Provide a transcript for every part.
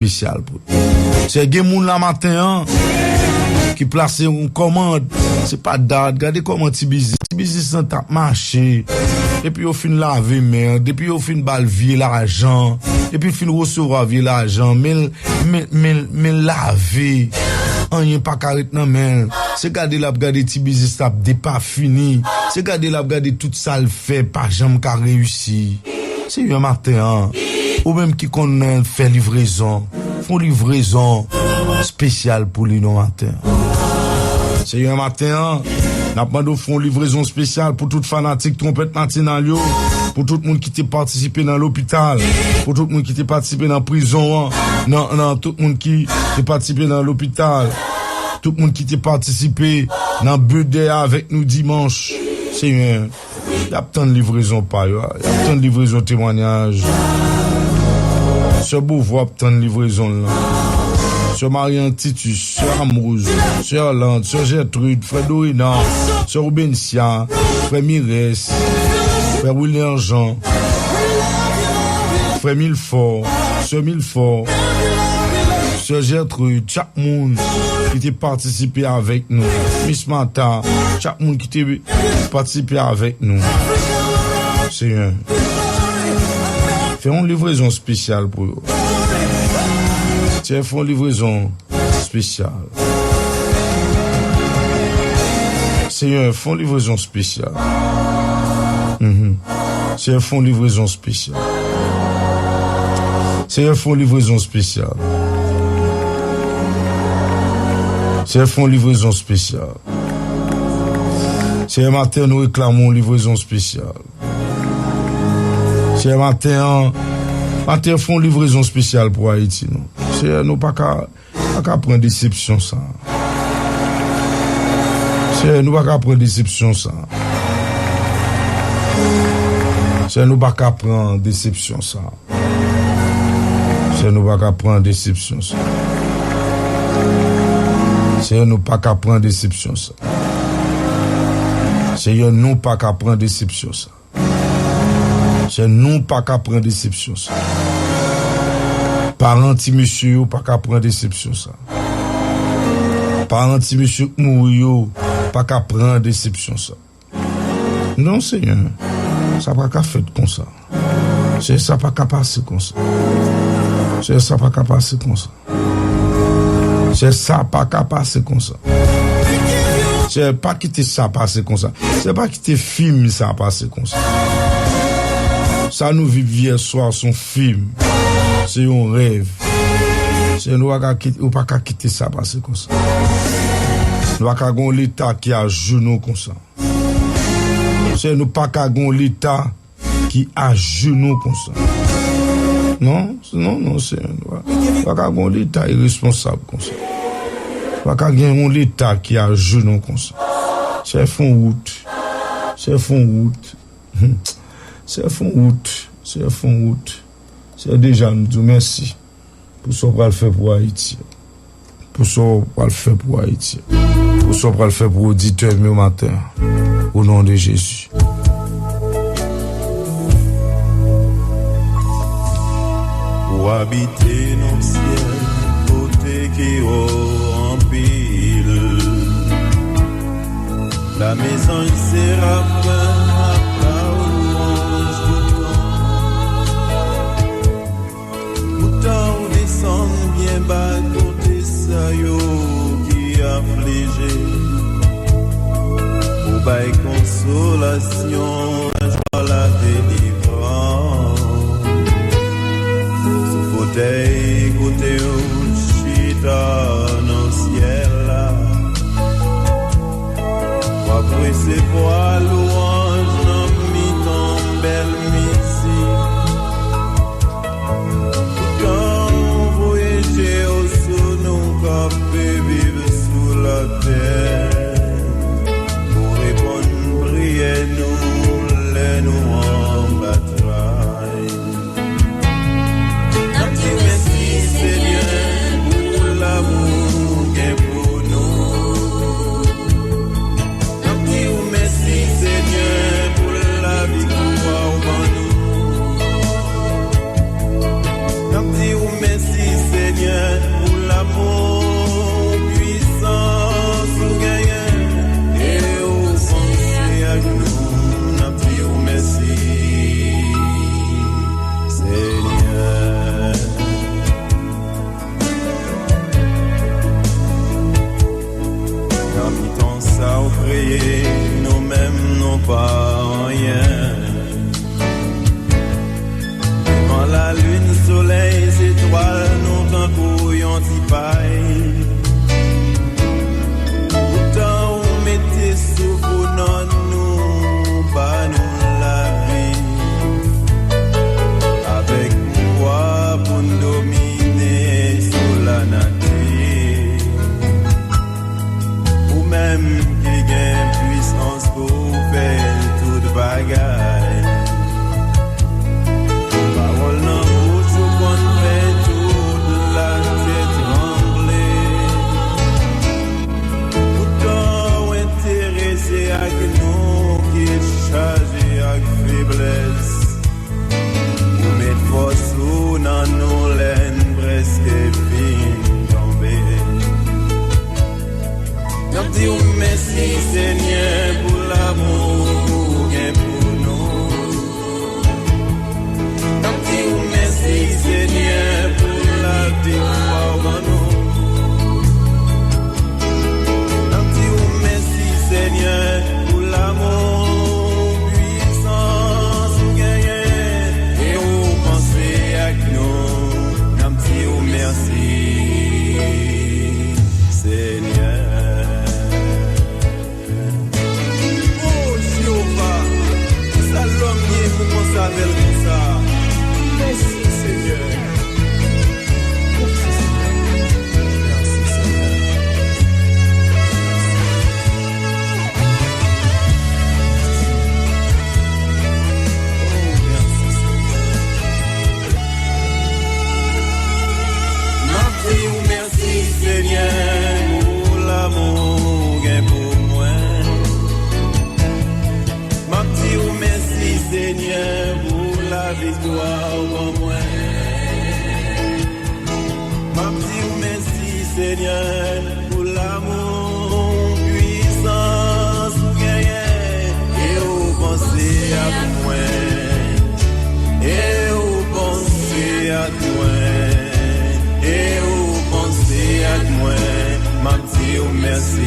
spécial pour. C'est gen moun la matin qui place une commande, c'est pas date, regardez comment ti business sans t'a marché. Et puis au fin laver merde, et puis au fin balvier l'argent, et puis fin recevoir vier l'argent, mais laver rien pas carré nan men. C'est garder la regarder ti business t'a pas fini. C'est garder la regarder tout ça le fait pas jamais qu'a réussi. C'est un matin ou même qui connaît fait livraison, font livraison spéciale pour les non matin. C'est un matin n'a pas de font livraison spéciale pour tout fanatique trompette nationale yo, pour tout le monde qui t'est participé dans l'hôpital, pour tout le monde qui t'est participé dans prison, non tout le monde qui t'est participé dans l'hôpital, tout le monde qui t'est participé dans budget avec nous dimanche. C'est un y a tant de livraison pas yo, y a tant de livraison témoignage. Sœur Beauvoir tant de livraison là. Sœur Marianne Titus, Sœur Amouze, Sœur Hollande, Sœur Gertrude, Frère Dorina, Sœur Rubensia, Frère Mires, Frère William Jean, Frère Milfort, Sœur Milfort, Sœur Gertrude, chaque monde qui t'a participé avec nous, Miss Mata, chaque monde qui t'a participé avec nous. C'est un. Fais une livraison spéciale pour eux. Tiens, font livraison spéciale. C'est un font livraison spéciale. C'est un font livraison spéciale. C'est un font livraison spéciale. C'est un font livraison spéciale. C'est un matin nous réclamons livraison spéciale. C'est un matin font livraison spéciale pour Haïti non. C'est nous pas qu'à prendre déception ça. C'est nous pas qu'à prendre déception ça. C'est nous pas qu'à prendre déception ça. C'est nous pas qu'à prendre déception ça. C'est nous pas qu'à prendre déception ça. C'est nous pas qu'à prendre déception ça. C'est nous pas qu'à prendre déception ça. Parents ti monsieur pas qu'à prendre déception ça. Parents ti monsieur mourir pas qu'à prendre déception ça. Non Seigneur, ça pas qu'à faire comme ça. C'est ça pas qu'à passer comme ça. C'est ça pas qu'à passer comme ça. C'est ça pas qu'à passer comme ça. C'est pas quitter ça passer comme ça. C'est pas quitter film ça passer comme ça. Ça nous vivons hier soir son film. C'est un rêve. C'est nous pas qu'à quitter ça passer comme ça. Nous pas qu'à gon l'état qui a genoux comme ça. C'est nous pas qu'à gon l'état qui a genoux comme ça. Non, c'est nous pas qu'à gon l'état irresponsable comme ça. Pas qu'à gon l'état qui a genoux comme ça. C'est fond route. C'est fond route. C'est fond route. C'est fond route. C'est déjà nous disons merci pour ce qu'on va le faire pour Haïti. Pour ce qu'on va le faire pour Haïti. Pour ce qu'on va le faire pour auditeurs au matin. Au nom de Jésus. Pour habiter dans le ciel, côté qui en pile. La maison sera bien bas côté ça yo qui affligé pour bail consolation joie la délivrance sous fauteuil côté au chita dans ciel là va presser pour louange dans mi-temps belle musique vivre sous la terre pour répondre prière nous ti paille. Pourtant on mettait sous pour nous, pas nous la vie. Avec moi pour nous dominer sur la nature. Ou même qui gagne puissance pour faire toute bagaille. Parole dans bouche ou qu'on fait toute la tête tremblée. Pourtant intéressé à nous qui est chargé à faiblesse. Ou mettre force ou dans nos laines presque fin tombée. Nous disons merci Seigneur pour l'amour qu'il pour nous. Nous disons merci Seigneur pour la victoire en nous. Nous disons merci Seigneur pour l'amour puissance gagné et vous pensez à nous. Nous disons merci Seigneur. Pour savoir comme ça. Merci Seigneur. Merci Seigneur. Merci Seigneur. Oh, merci Seigneur. Merci Seigneur pour l'amour qu'il pour moi. Merci Seigneur pour la victoire pour moi. Merci Seigneur pour l'amour puissance gagné et vous pensez à moi. Et vous pensez à toi. Et vous pensez à moi. Merci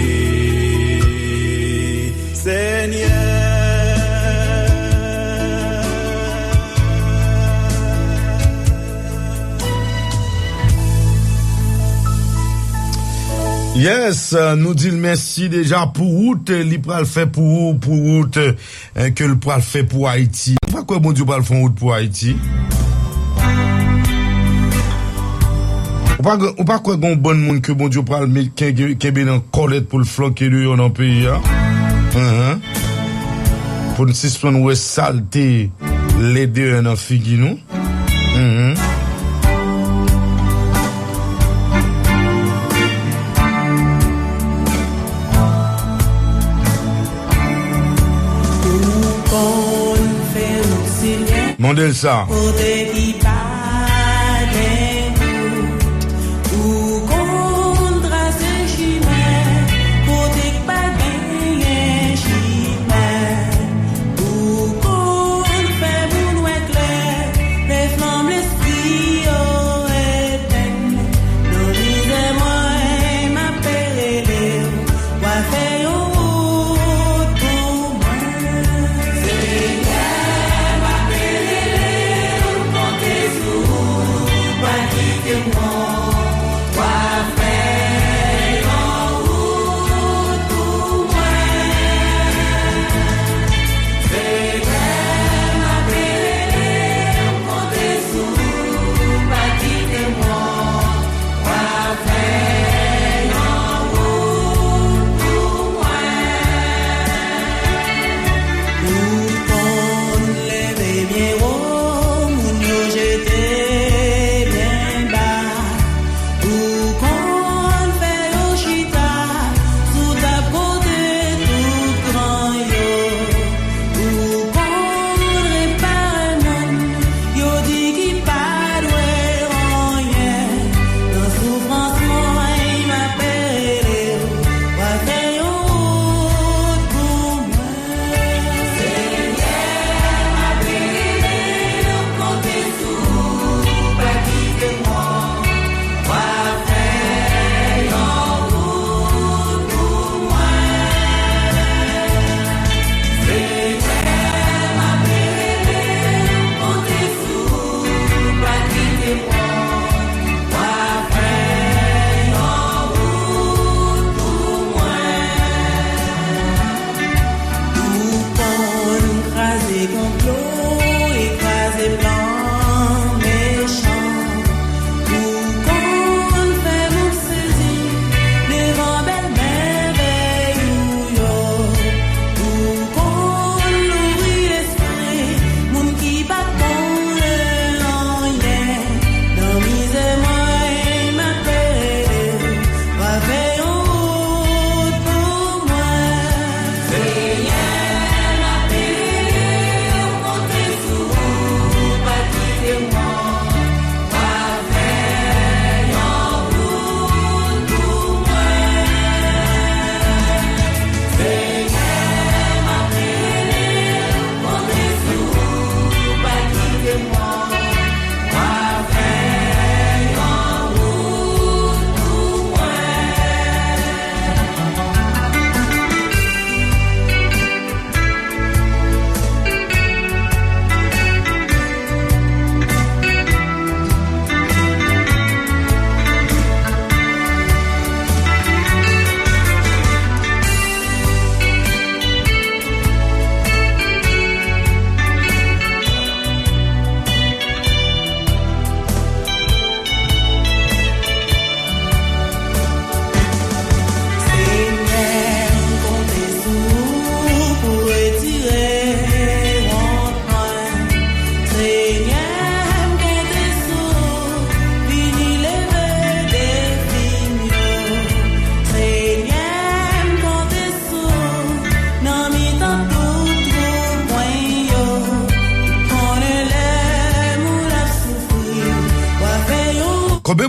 Seigneur. Yes, nous disons merci déjà pour route, li pral fait pour route que le pral fait pour Haïti. Pourquoi quoi bon Dieu pral faire route pour Haïti? Ou pas quoi bon bon monde que bon Dieu pral mettre kebe dans colette pour le flanquer de dans pays hein? Pour nous suspendre ouais saleté les deux dans figi nous. Mondel ça. Seigneur,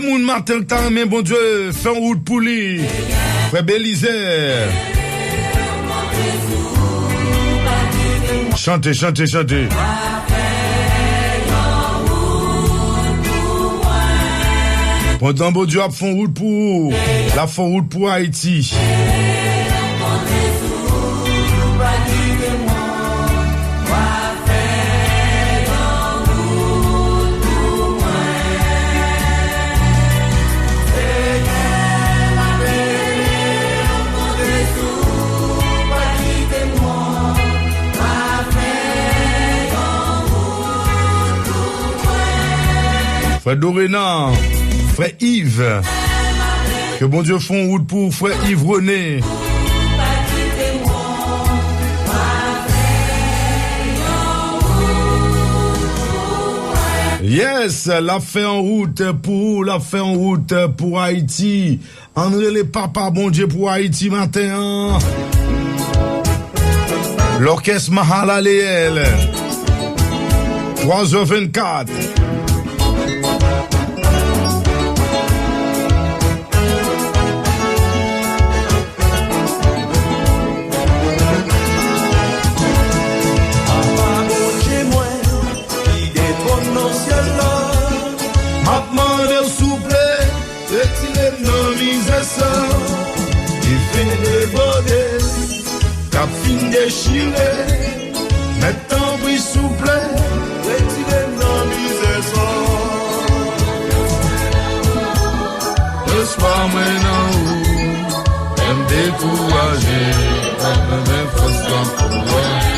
moun matin que t'as aimé, bon Dieu, fais en route pour lui. Frère Bélisère. Chantez, chantez, chantez. Pendant bon Dieu a fait route pour la font route pour Haïti. Frère Dorénan, frère Yves, que bon Dieu font route pour frère Yves René. Yes, la fait en route pour Haïti. André les papas, bon Dieu pour Haïti matin. L'orchestre Mahalaleel. 3h24. Cap fin déchiré, maintenant oui souple, retirez dans misère. Le soir maintenant, elle me décourager, elle me fait